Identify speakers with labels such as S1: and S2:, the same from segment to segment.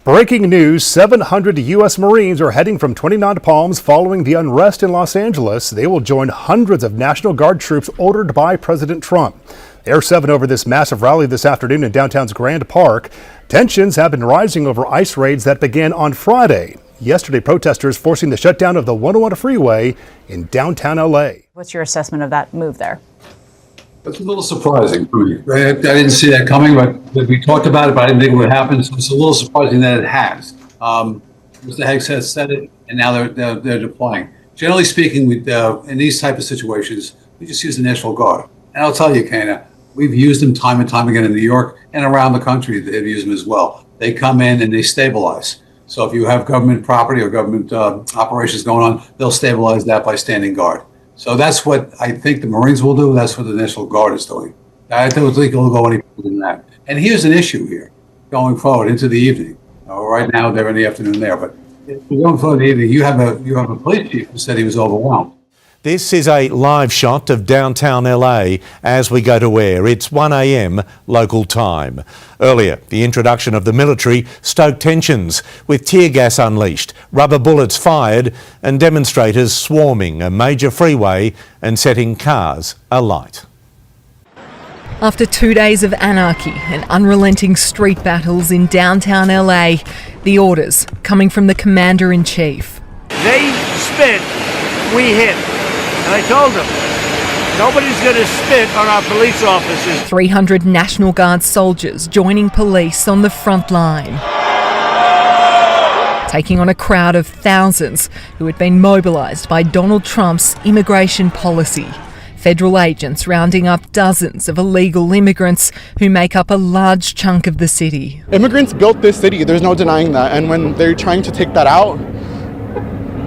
S1: Breaking news, 700 U.S. Marines are heading from 29 Palms following the unrest in Los Angeles. They will join hundreds of National Guard troops ordered by President Trump. Air 7 over this massive rally this afternoon in downtown's Grand Park. Tensions have been rising over ICE raids that began on Friday. Yesterday, protesters forcing the shutdown of the 101 freeway in downtown L.A.
S2: What's your assessment of that move there?
S3: It's a little surprising. I didn't see that coming, but we talked about it, but I didn't think it would happen. So it's a little surprising that it has. Mr. Heggs has said it, and now they're deploying. Generally speaking, in these type of situations, we just use the National Guard. And I'll tell you, Kana, we've used them time and time again in New York and around the country. They've used them as well. They come in and they stabilize. So if you have government property or government operations going on, they'll stabilize that by standing guard. So that's what I think the Marines will do. That's what the National Guard is doing. I don't think it'll go any further than that. And here's an issue here going forward into the evening. Right now they're in the afternoon there, but going forward in the evening, you have a police chief who said he was overwhelmed.
S4: This is a live shot of downtown LA as we go to air. It's 1 a.m. local time. Earlier, the introduction of the military stoked tensions with tear gas unleashed, rubber bullets fired and demonstrators swarming a major freeway and setting cars alight.
S5: After 2 days of anarchy and unrelenting street battles in downtown LA, the orders coming from the Commander-in-Chief.
S6: They spit, we hit. And I told them, nobody's going to spit on our police officers.
S5: 300 National Guard soldiers joining police on the front line, taking on a crowd of thousands who had been mobilised by Donald Trump's immigration policy. Federal agents rounding up dozens of illegal immigrants who make up a large chunk of the city.
S7: Immigrants built this city, there's no denying that. And when they're trying to take that out,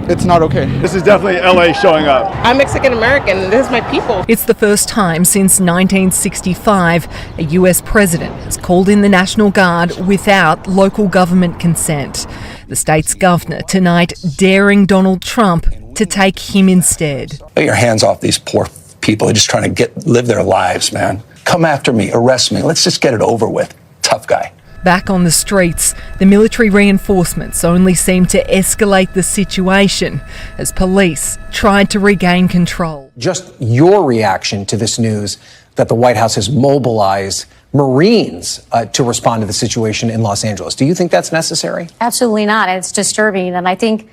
S7: it's not okay.
S8: This is definitely LA showing up.
S9: I'm Mexican American, this is my people.
S5: It's the first time since 1965 a US president has called in the National Guard without local government consent. The state's governor tonight daring Donald Trump to take him instead.
S10: Get your hands off these poor people who are just trying to live their lives, man. Come after me, arrest me, let's just get it over with. Tough guy.
S5: Back on the streets, the military reinforcements only seemed to escalate the situation as police tried to regain control.
S11: Just your reaction to this news that the White House has mobilized Marines to respond to the situation in Los Angeles. Do you think that's necessary?
S12: Absolutely not. It's disturbing. And I think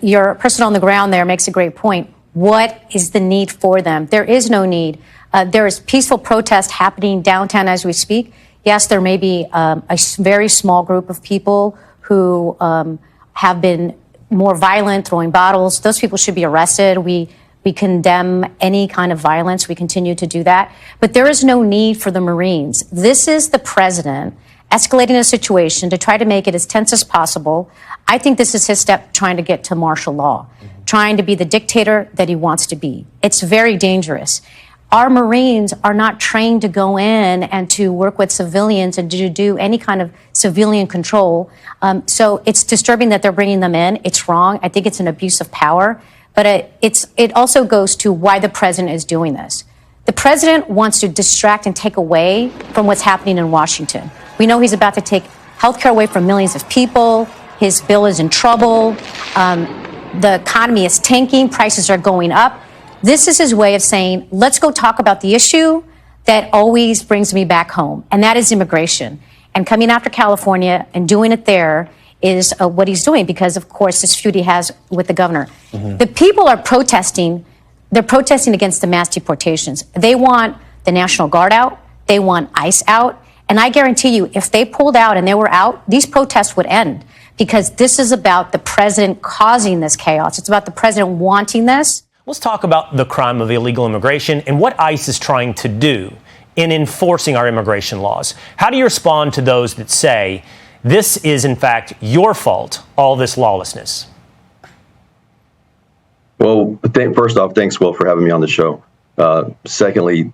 S12: your person on the ground there makes a great point. What is the need for them? There is no need. There is peaceful protest happening downtown as we speak. Yes, there may be a very small group of people who have been more violent, throwing bottles. Those people should be arrested. We condemn any kind of violence. We continue to do that. But there is no need for the Marines. This is the president escalating a situation to try to make it as tense as possible. I think this is his step trying to get to martial law, trying to be the dictator that he wants to be. It's very dangerous. Our Marines are not trained to go in and to work with civilians and to do any kind of civilian control. So it's disturbing that they're bringing them in. It's wrong. I think it's an abuse of power. But it also goes to why the president is doing this. The president wants to distract and take away from what's happening in Washington. We know he's about to take healthcare away from millions of people. His bill is in trouble. The economy is tanking. Prices are going up. This is his way of saying, let's go talk about the issue that always brings me back home, and that is immigration. And coming after California and doing it there is what he's doing because, of course, this feud he has with the governor. Mm-hmm. The people are protesting. They're protesting against the mass deportations. They want the National Guard out. They want ICE out. And I guarantee you, if they pulled out and they were out, these protests would end because this is about the president causing this chaos. It's about the president wanting this.
S13: Let's talk about the crime of illegal immigration and what ICE is trying to do in enforcing our immigration laws. How do you respond to those that say this is, in fact, your fault, all this lawlessness?
S14: Well, first off, thanks, Will, for having me on the show. Secondly,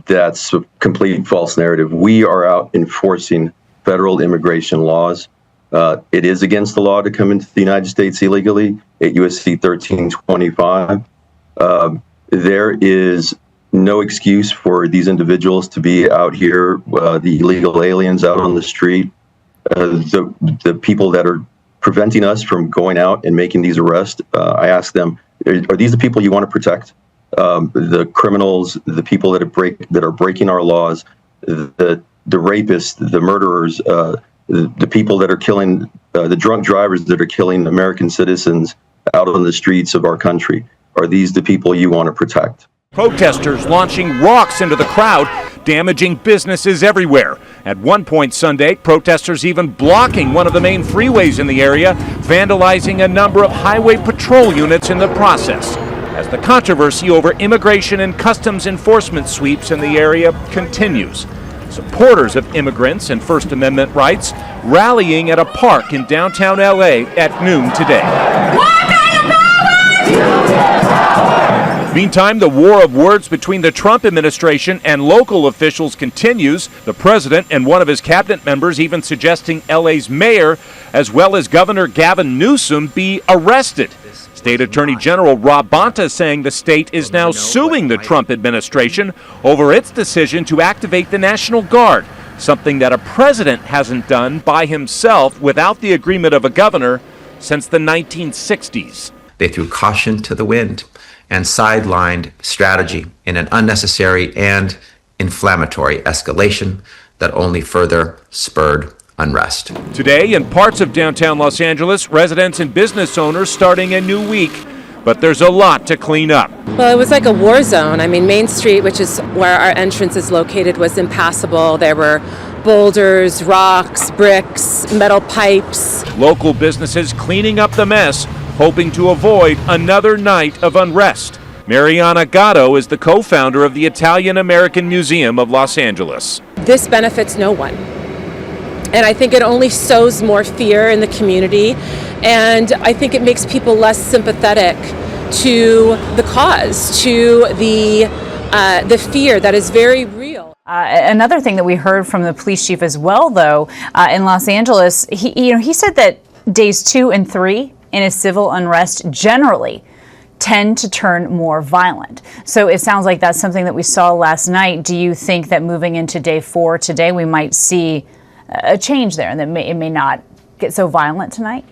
S14: that's a complete false narrative. We are out enforcing federal immigration laws. It is against the law to come into the United States illegally, 8 U.S.C. 1325. There is no excuse for these individuals to be out here, the illegal aliens out on the street. the people that are preventing us from going out and making these arrests, I ask them, are these the people you want to protect? The criminals, the people that are breaking our laws, the rapists, the murderers, the people that are killing, the drunk drivers that are killing American citizens out on the streets of our country. Are these the people you want to protect?
S15: Protesters launching rocks into the crowd, damaging businesses everywhere. At one point Sunday, protesters even blocking one of the main freeways in the area, vandalizing a number of highway patrol units in the process. As the controversy over immigration and customs enforcement sweeps in the area continues. Supporters of immigrants and First Amendment rights rallying at a park in downtown LA at noon today. Meantime, the war of words between the Trump administration and local officials continues. The president and one of his cabinet members even suggesting LA's mayor, as well as Governor Gavin Newsom, be arrested. State Attorney General Rob Bonta saying the state is now suing the Trump administration over its decision to activate the National Guard, something that a president hasn't done by himself without the agreement of a governor since the 1960s.
S16: They threw caution to the wind and sidelined strategy in an unnecessary and inflammatory escalation that only further spurred unrest.
S15: Today, in parts of downtown Los Angeles, residents and business owners starting a new week. But there's a lot to clean up.
S9: Well, it was like a war zone. I mean, Main Street, which is where our entrance is located, was impassable. There were boulders, rocks, bricks, metal pipes.
S15: Local businesses cleaning up the mess, hoping to avoid another night of unrest. Mariana Gatto is the co-founder of the Italian-American Museum of Los Angeles.
S9: This benefits no one. And I think it only sows more fear in the community. And I think it makes people less sympathetic to the cause, to the fear that is very real.
S2: Another thing that we heard from the police chief as well, though, in Los Angeles, he said that days 2 and 3 in a civil unrest generally tend to turn more violent. So it sounds like that's something that we saw last night. Do you think that moving into day 4 today, we might see a change there and that it may not get so violent tonight?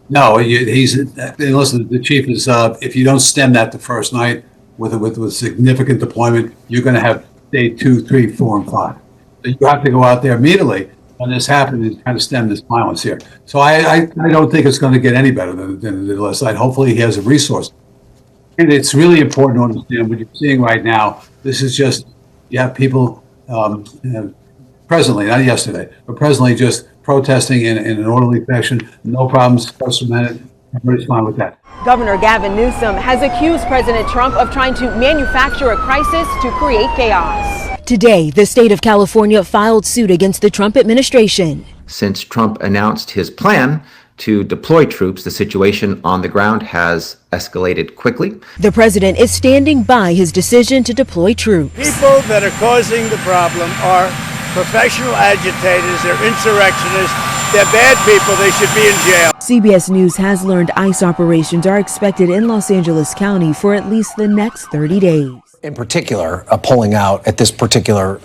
S3: No, listen, the chief is, if you don't stem that the first night with significant deployment, you're going to have day 2, 3, 4, and 5. So you have to go out there immediately when this happens and kind of stem this violence here. So I don't think it's going to get any better than last night. Hopefully he has a resource. And it's really important to understand what you're seeing right now. This is just, you have people presently, not yesterday, but presently just protesting in an orderly fashion. No problems, First Amendment. Everybody's fine with that.
S17: Governor Gavin Newsom has accused President Trump of trying to manufacture a crisis to create chaos.
S18: Today, the state of California filed suit against the Trump administration.
S16: Since Trump announced his plan to deploy troops, the situation on the ground has escalated quickly.
S18: The president is standing by his decision to deploy troops.
S6: People that are causing the problem are professional agitators, they're insurrectionists, they're bad people, they should be in jail.
S18: CBS News has learned ICE operations are expected in Los Angeles County for at least the next 30 days.
S11: In particular, pulling out at this particular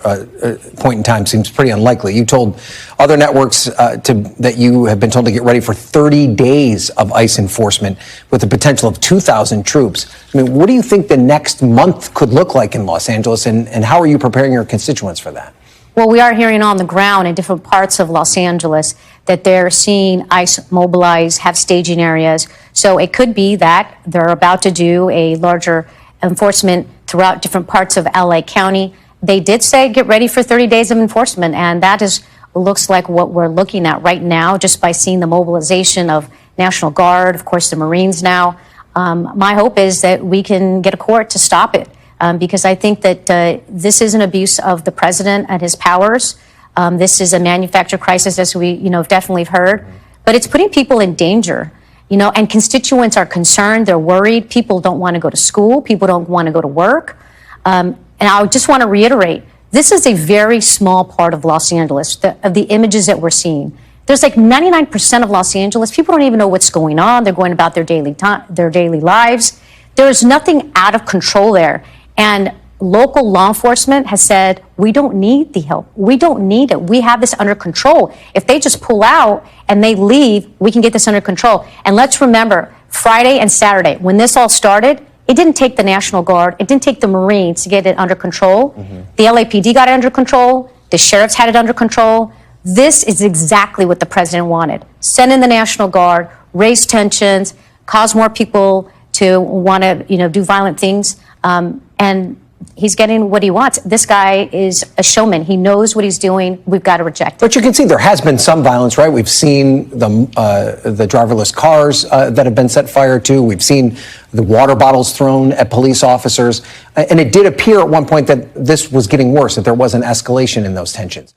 S11: point in time seems pretty unlikely. You told other networks that you have been told to get ready for 30 days of ICE enforcement with the potential of 2,000 troops. I mean, what do you think the next month could look like in Los Angeles, and how are you preparing your constituents for that?
S12: Well, we are hearing on the ground in different parts of Los Angeles that they're seeing ICE mobilize, have staging areas. So it could be that they're about to do a larger enforcement throughout different parts of LA County. They did say get ready for 30 days of enforcement, and that looks like what we're looking at right now just by seeing the mobilization of National Guard, of course, the Marines now. My hope is that we can get a court to stop it because I think that this is an abuse of the president and his powers. This is a manufactured crisis, as we definitely have heard, but it's putting people in danger. And constituents are concerned. They're worried. People don't want to go to school. People don't want to go to work. And I just want to reiterate, this is a very small part of Los Angeles, of the images that we're seeing. There's like 99% of Los Angeles. People don't even know what's going on. They're going about their daily lives. There is nothing out of control there. And local law enforcement has said, we don't need the help. We don't need it. We have this under control. If they just pull out and they leave, we can get this under control. And let's remember, Friday and Saturday, when this all started, it didn't take the National Guard, it didn't take the Marines to get it under control. The LAPD got it under control. The sheriffs had it under control. This is exactly what the president wanted. Send in the National Guard, raise tensions, cause more people to want to, do violent things. And he's getting what he wants. This guy is a showman. He knows what he's doing. We've got to reject it.
S11: But you can see there has been some violence, right? We've seen the driverless cars that have been set fire to. We've seen the water bottles thrown at police officers. And it did appear at one point that this was getting worse, that there was an escalation in those tensions.